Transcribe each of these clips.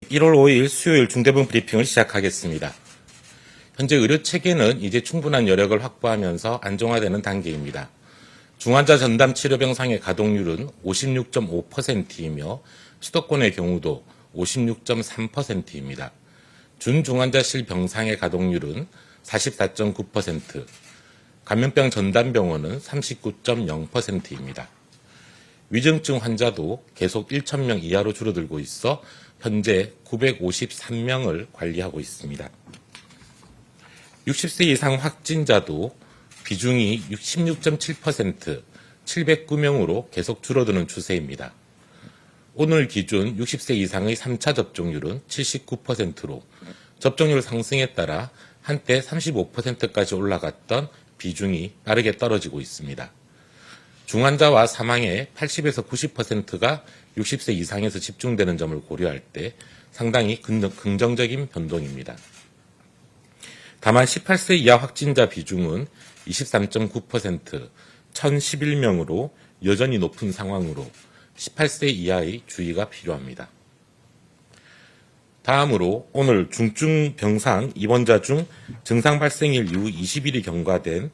1월 5일 수요일 중대본 브리핑을 시작하겠습니다. 현재 의료체계는 이제 충분한 여력을 확보하면서 안정화되는 단계입니다. 중환자 전담 치료병상의 가동률은 56.5%이며 수도권의 경우도 56.3%입니다. 준중환자실 병상의 가동률은 44.9%, 감염병 전담병원은 39.0%입니다. 위중증 환자도 계속 1,000명 이하로 줄어들고 있어 현재 953명을 관리하고 있습니다. 60세 이상 확진자도 비중이 16.7%, 709명으로 계속 줄어드는 추세입니다. 오늘 기준 60세 이상의 3차 접종률은 79%로 접종률 상승에 따라 한때 35%까지 올라갔던 비중이 빠르게 떨어지고 있습니다. 중환자와 사망의 80에서 90%가 60세 이상에서 집중되는 점을 고려할 때 상당히 긍정적인 변동입니다. 다만 18세 이하 확진자 비중은 23.9%, 1,011명으로 여전히 높은 상황으로 18세 이하의 주의가 필요합니다. 다음으로 오늘 중증병상 입원자 중 증상 발생일 이후 20일이 경과된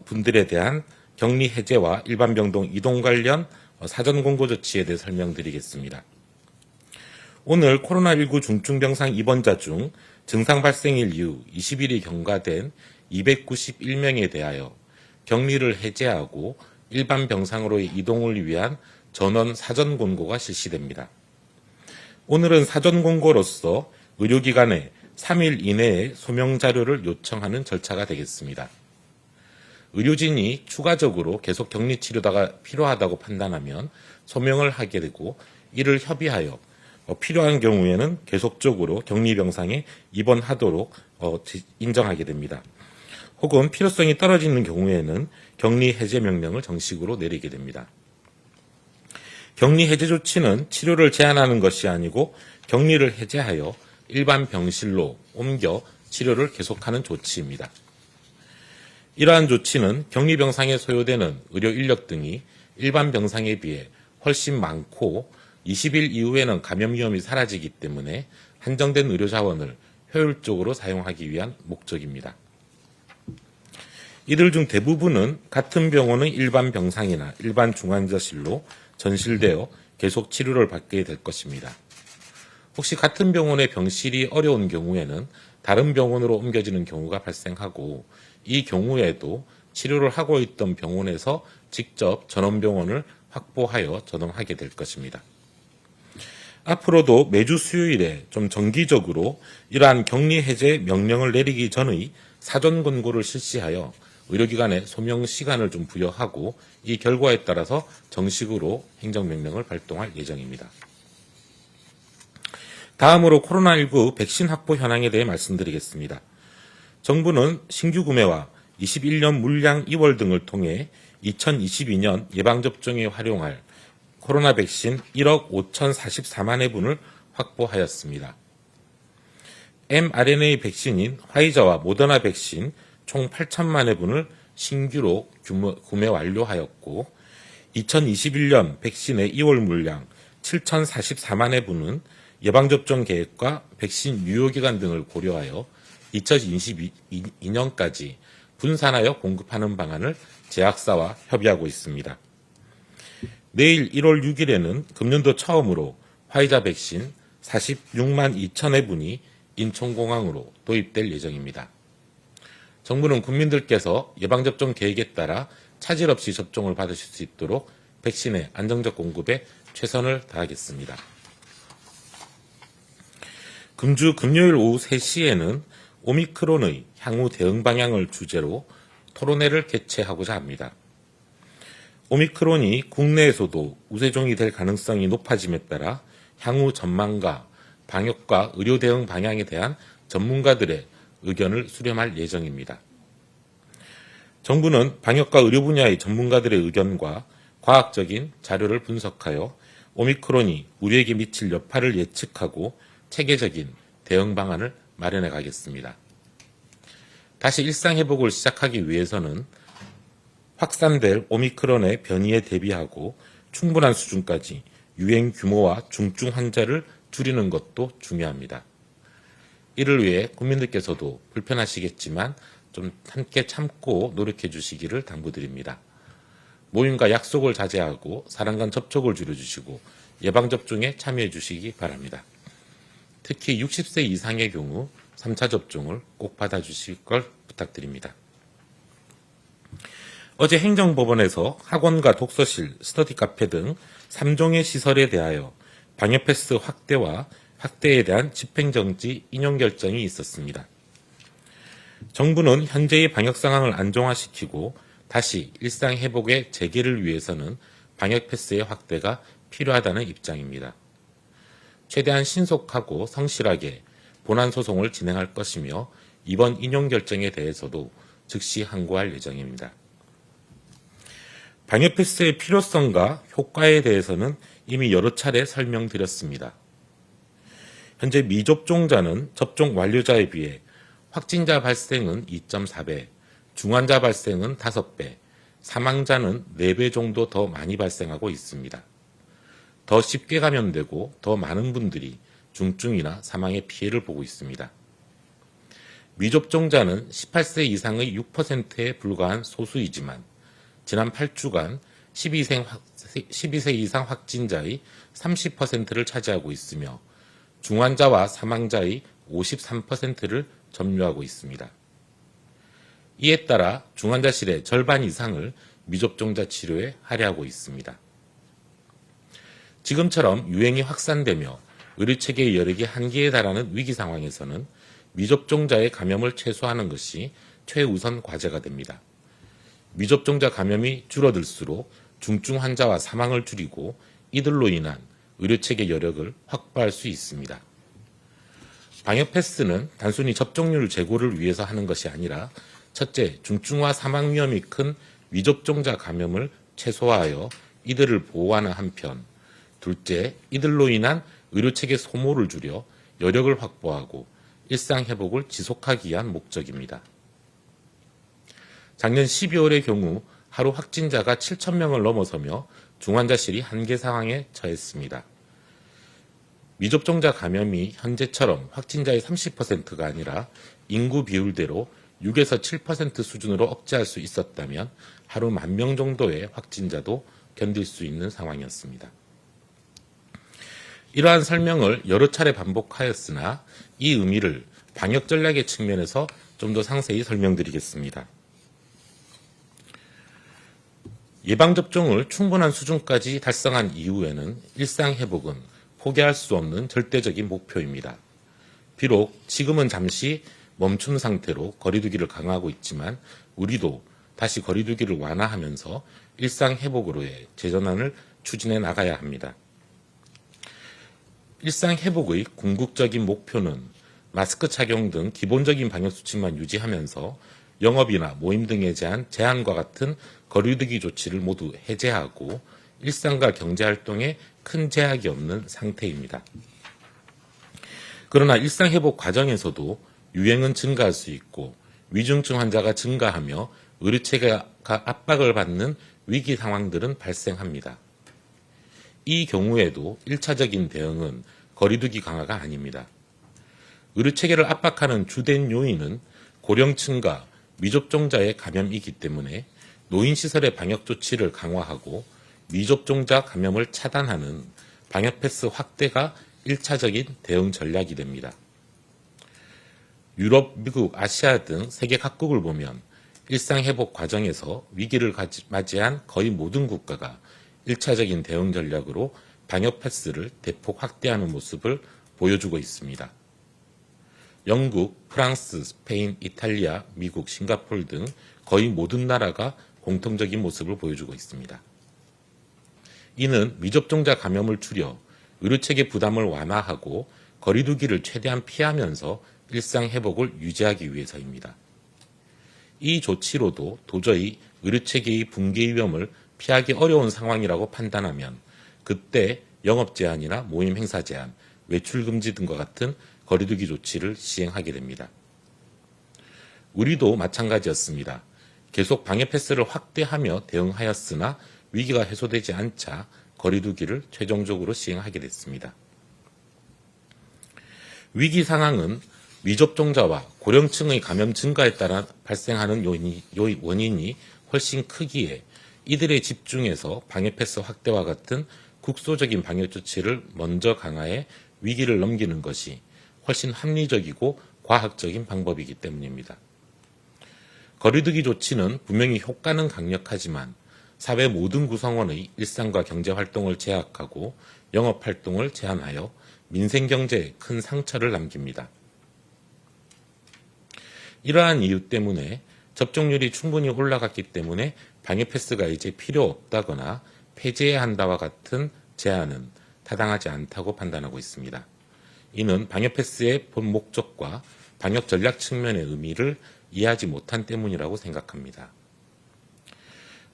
분들에 대한 격리 해제와 일반 병동 이동 관련 사전 공고 조치에 대해 설명드리겠습니다. 오늘 코로나19 중증병상 입원자 중 증상 발생일 이후 20일이 경과된 291명에 대하여 격리를 해제하고 일반 병상으로의 이동을 위한 전원 사전 공고가 실시됩니다. 오늘은 사전 공고로서 의료기관에 3일 이내에 소명 자료를 요청하는 절차가 되겠습니다. 의료진이 추가적으로 계속 격리 치료가 필요하다고 판단하면 소명을 하게 되고 이를 협의하여 필요한 경우에는 계속적으로 격리병상에 입원하도록 인정하게 됩니다. 혹은 필요성이 떨어지는 경우에는 격리 해제 명령을 정식으로 내리게 됩니다. 격리 해제 조치는 치료를 제한하는 것이 아니고 격리를 해제하여 일반 병실로 옮겨 치료를 계속하는 조치입니다. 이러한 조치는 격리병상에 소요되는 의료 인력 등이 일반 병상에 비해 훨씬 많고 20일 이후에는 감염 위험이 사라지기 때문에 한정된 의료 자원을 효율적으로 사용하기 위한 목적입니다. 이들 중 대부분은 같은 병원의 일반 병상이나 일반 중환자실로 전실되어 계속 치료를 받게 될 것입니다. 혹시 같은 병원의 병실이 어려운 경우에는 다른 병원으로 옮겨지는 경우가 발생하고 이 경우에도 치료를 하고 있던 병원에서 직접 전원병원을 확보하여 전원하게 될 것입니다. 앞으로도 매주 수요일에 좀 정기적으로 이러한 격리 해제 명령을 내리기 전의 사전 권고를 실시하여 의료기관에 소명 시간을 좀 부여하고 이 결과에 따라서 정식으로 행정명령을 발동할 예정입니다. 다음으로 코로나19 백신 확보 현황에 대해 말씀드리겠습니다. 정부는 신규 구매와 21년 물량 2월 등을 통해 2022년 예방접종에 활용할 코로나 백신 1억 5,044만 회분을 확보하였습니다. mRNA 백신인 화이자와 모더나 백신 총 8천만 회분을 신규로 구매 완료하였고 2021년 백신의 2월 물량 7,044만 회분은 예방접종 계획과 백신 유효기간 등을 고려하여 2022년까지 분산하여 공급하는 방안을 제약사와 협의하고 있습니다. 내일 1월 6일에는 금년도 처음으로 화이자 백신 46만 2천 회분이 인천공항으로 도입될 예정입니다. 정부는 국민들께서 예방접종 계획에 따라 차질 없이 접종을 받으실 수 있도록 백신의 안정적 공급에 최선을 다하겠습니다. 금주 금요일 오후 3시에는 오미크론의 향후 대응 방향을 주제로 토론회를 개최하고자 합니다. 오미크론이 국내에서도 우세종이 될 가능성이 높아짐에 따라 향후 전망과 방역과 의료 대응 방향에 대한 전문가들의 의견을 수렴할 예정입니다. 정부는 방역과 의료 분야의 전문가들의 의견과 과학적인 자료를 분석하여 오미크론이 우리에게 미칠 여파를 예측하고 체계적인 대응 방안을 마련해 가겠습니다. 다시 일상회복을 시작하기 위해서는 확산될 오미크론의 변이에 대비하고 충분한 수준까지 유행 규모와 중증 환자를 줄이는 것도 중요합니다. 이를 위해 국민들께서도 불편하시겠지만 좀 함께 참고 노력해 주시기를 당부드립니다. 모임과 약속을 자제하고 사람 간 접촉을 줄여주시고 예방접종에 참여해 주시기 바랍니다. 특히 60세 이상의 경우 3차 접종을 꼭 받아주실 걸 부탁드립니다. 어제 행정법원에서 학원과 독서실, 스터디 카페 등 3종의 시설에 대하여 방역패스 확대에 대한 집행정지 인용 결정이 있었습니다. 정부는 현재의 방역 상황을 안정화시키고 다시 일상 회복의 재개를 위해서는 방역패스의 확대가 필요하다는 입장입니다. 최대한 신속하고 성실하게 본안 소송을 진행할 것이며 이번 인용 결정에 대해서도 즉시 항고할 예정입니다. 방역패스의 필요성과 효과에 대해서는 이미 여러 차례 설명드렸습니다. 현재 미접종자는 접종 완료자에 비해 확진자 발생은 2.4배, 중환자 발생은 5배, 사망자는 4배 정도 더 많이 발생하고 있습니다. 더 쉽게 감염되고 더 많은 분들이 중증이나 사망의 피해를 보고 있습니다. 미접종자는 18세 이상의 6%에 불과한 소수이지만 지난 8주간 12세 이상 확진자의 30%를 차지하고 있으며 중환자와 사망자의 53%를 점유하고 있습니다. 이에 따라 중환자실의 절반 이상을 미접종자 치료에 할애하고 있습니다. 지금처럼 유행이 확산되며 의료체계의 여력이 한계에 달하는 위기 상황에서는 미접종자의 감염을 최소화하는 것이 최우선 과제가 됩니다. 미접종자 감염이 줄어들수록 중증 환자와 사망을 줄이고 이들로 인한 의료체계 여력을 확보할 수 있습니다. 방역패스는 단순히 접종률 제고를 위해서 하는 것이 아니라 첫째, 중증화 사망 위험이 큰 미접종자 감염을 최소화하여 이들을 보호하는 한편 둘째, 이들로 인한 의료체계 소모를 줄여 여력을 확보하고 일상 회복을 지속하기 위한 목적입니다. 작년 12월의 경우 하루 확진자가 7,000명을 넘어서며 중환자실이 한계 상황에 처했습니다. 미접종자 감염이 현재처럼 확진자의 30%가 아니라 인구 비율대로 6에서 7% 수준으로 억제할 수 있었다면 하루 10,000명 정도의 확진자도 견딜 수 있는 상황이었습니다. 이러한 설명을 여러 차례 반복하였으나 이 의미를 방역 전략의 측면에서 좀 더 상세히 설명드리겠습니다. 예방접종을 충분한 수준까지 달성한 이후에는 일상 회복은 포기할 수 없는 절대적인 목표입니다. 비록 지금은 잠시 멈춘 상태로 거리두기를 강화하고 있지만 우리도 다시 거리두기를 완화하면서 일상 회복으로의 재전환을 추진해 나가야 합니다. 일상 회복의 궁극적인 목표는 마스크 착용 등 기본적인 방역수칙만 유지하면서 영업이나 모임 등에 대한 제한과 같은 거리두기 조치를 모두 해제하고 일상과 경제활동에 큰 제약이 없는 상태입니다. 그러나 일상 회복 과정에서도 유행은 증가할 수 있고 위중증 환자가 증가하며 의료체계가 압박을 받는 위기 상황들은 발생합니다. 이 경우에도 1차적인 대응은 거리두기 강화가 아닙니다. 의료체계를 압박하는 주된 요인은 고령층과 미접종자의 감염이기 때문에 노인시설의 방역조치를 강화하고 미접종자 감염을 차단하는 방역패스 확대가 1차적인 대응 전략이 됩니다. 유럽, 미국, 아시아 등 세계 각국을 보면 일상회복 과정에서 위기를 맞이한 거의 모든 국가가 1차적인 대응 전략으로 방역패스를 대폭 확대하는 모습을 보여주고 있습니다. 영국, 프랑스, 스페인, 이탈리아, 미국, 싱가포르 등 거의 모든 나라가 공통적인 모습을 보여주고 있습니다. 이는 미접종자 감염을 줄여 의료체계 부담을 완화하고 거리두기를 최대한 피하면서 일상 회복을 유지하기 위해서입니다. 이 조치로도 도저히 의료체계의 붕괴 위험을 피하기 어려운 상황이라고 판단하면 그때 영업 제한이나 모임 행사 제한, 외출 금지 등과 같은 거리두기 조치를 시행하게 됩니다. 우리도 마찬가지였습니다. 계속 방역 패스를 확대하며 대응하였으나 위기가 해소되지 않자 거리두기를 최종적으로 시행하게 됐습니다. 위기 상황은 미접종자와 고령층의 감염 증가에 따라 발생하는 원인이 훨씬 크기에 이들에 집중해서 방역 패스 확대와 같은 국소적인 방역 조치를 먼저 강화해 위기를 넘기는 것이 훨씬 합리적이고 과학적인 방법이기 때문입니다. 거리두기 조치는 분명히 효과는 강력하지만 사회 모든 구성원의 일상과 경제활동을 제약하고 영업활동을 제한하여 민생경제에 큰 상처를 남깁니다. 이러한 이유 때문에 접종률이 충분히 올라갔기 때문에 방역 패스가 이제 필요 없다거나 폐지해야 한다와 같은 제안은 타당하지 않다고 판단하고 있습니다. 이는 방역 패스의 본 목적과 방역 전략 측면의 의미를 이해하지 못한 때문이라고 생각합니다.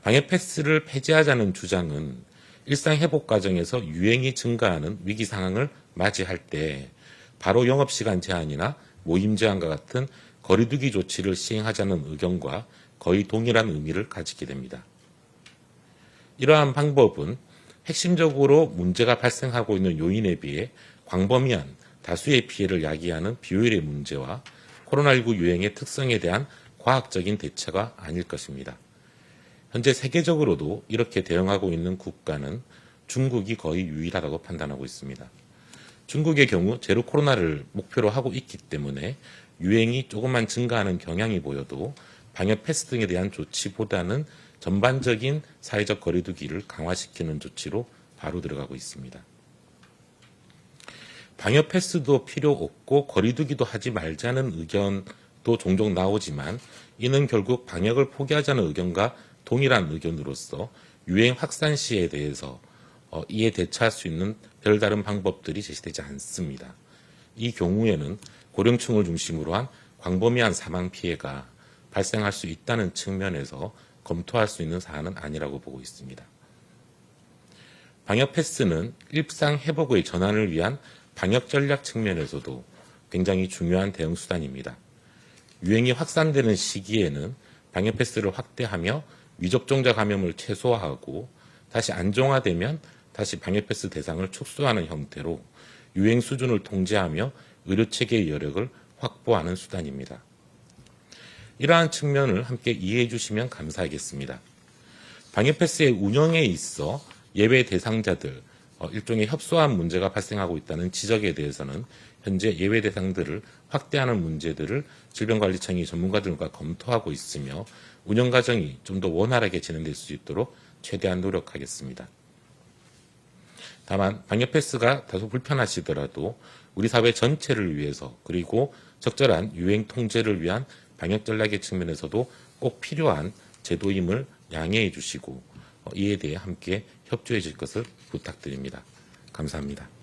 방역 패스를 폐지하자는 주장은 일상 회복 과정에서 유행이 증가하는 위기 상황을 맞이할 때 바로 영업시간 제한이나 모임 제한과 같은 거리두기 조치를 시행하자는 의견과 거의 동일한 의미를 가지게 됩니다. 이러한 방법은 핵심적으로 문제가 발생하고 있는 요인에 비해 광범위한 다수의 피해를 야기하는 비효율의 문제와 코로나19 유행의 특성에 대한 과학적인 대처가 아닐 것입니다. 현재 세계적으로도 이렇게 대응하고 있는 국가는 중국이 거의 유일하다고 판단하고 있습니다. 중국의 경우 제로 코로나를 목표로 하고 있기 때문에 유행이 조금만 증가하는 경향이 보여도 방역 패스 등에 대한 조치보다는 전반적인 사회적 거리두기를 강화시키는 조치로 바로 들어가고 있습니다. 방역 패스도 필요 없고 거리두기도 하지 말자는 의견도 종종 나오지만 이는 결국 방역을 포기하자는 의견과 동일한 의견으로서 유행 확산 시에 대해서 이에 대처할 수 있는 별다른 방법들이 제시되지 않습니다. 이 경우에는 고령층을 중심으로 한 광범위한 사망 피해가 발생할 수 있다는 측면에서 검토할 수 있는 사안은 아니라고 보고 있습니다. 방역 패스는 일상 회복의 전환을 위한 방역 전략 측면에서도 굉장히 중요한 대응 수단입니다. 유행이 확산되는 시기에는 방역 패스를 확대하며 미접종자 감염을 최소화하고 다시 안정화되면 다시 방역 패스 대상을 축소하는 형태로 유행 수준을 통제하며 의료체계의 여력을 확보하는 수단입니다. 이러한 측면을 함께 이해해 주시면 감사하겠습니다. 방역 패스의 운영에 있어 예외 대상자들, 일종의 협소한 문제가 발생하고 있다는 지적에 대해서는 현재 예외 대상들을 확대하는 문제들을 질병관리청이 전문가들과 검토하고 있으며 운영 과정이 좀 더 원활하게 진행될 수 있도록 최대한 노력하겠습니다. 다만 방역 패스가 다소 불편하시더라도 우리 사회 전체를 위해서 그리고 적절한 유행 통제를 위한 방역 전략의 측면에서도 꼭 필요한 제도임을 양해해 주시고 이에 대해 함께 협조해 줄 것을 부탁드립니다. 감사합니다.